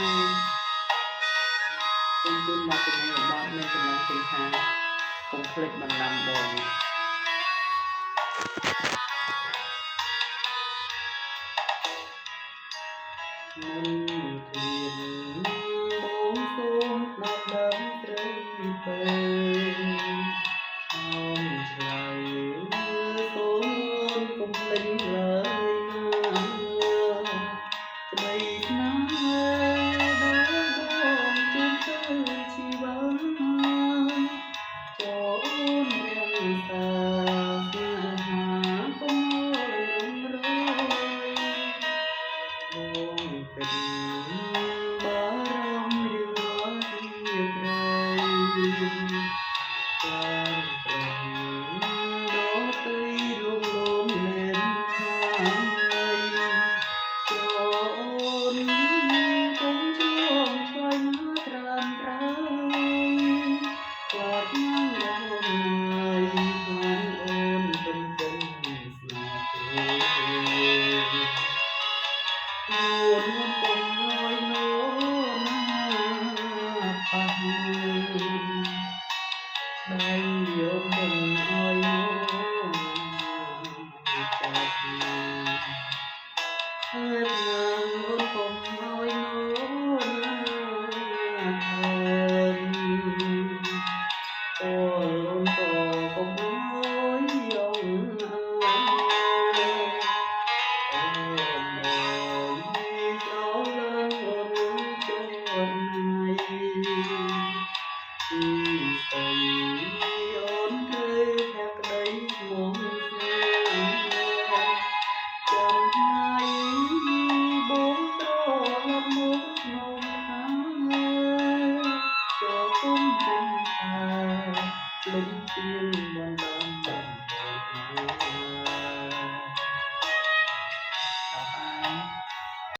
គុំជូនមកពីនៃបទមានចំណងជើងថាកុំភ្លេចបណ្ដាំបងមុនធៀនបងសូមស្ដាប់ដើមត្រីពើអមឆ្លើយសូមអូនកុំភ្លេចឡើយណាក្តីស្នេហ៍ដែលបងជួបទៅជីវិតចូលរៀងសាស្នេហាកុំឲ្យរំរយបងគិតបារម្ភរៀងរាល់ថ្ងៃការប្រឹងដតីរំលំលែនខាងចូលអូនកុំឆ្លងឆ្លើយមកត្រាំត្រៃខ្លាចនឹងលំហើយខ្លាចអូនពេញចិត្តស្នេហ៍ទេនួនកុំឲ្យនោណាប៉ះដៃយកកុំឲ្យនោចាប់ហើយណាអូនកុំឲ្យនោណាថើបអូនក៏កុំឲ្យយកអូនអើយអូនអើយស្រលាញ់អូនចូលថ្ងៃពីស្អីអូនត្រូវភក្តីស្មោះស្នេហ៍ចាំថ្ងៃបងត្រឡប់មកក្នុងហើយចូលគុំពេញតាភ្លេចទៀងបង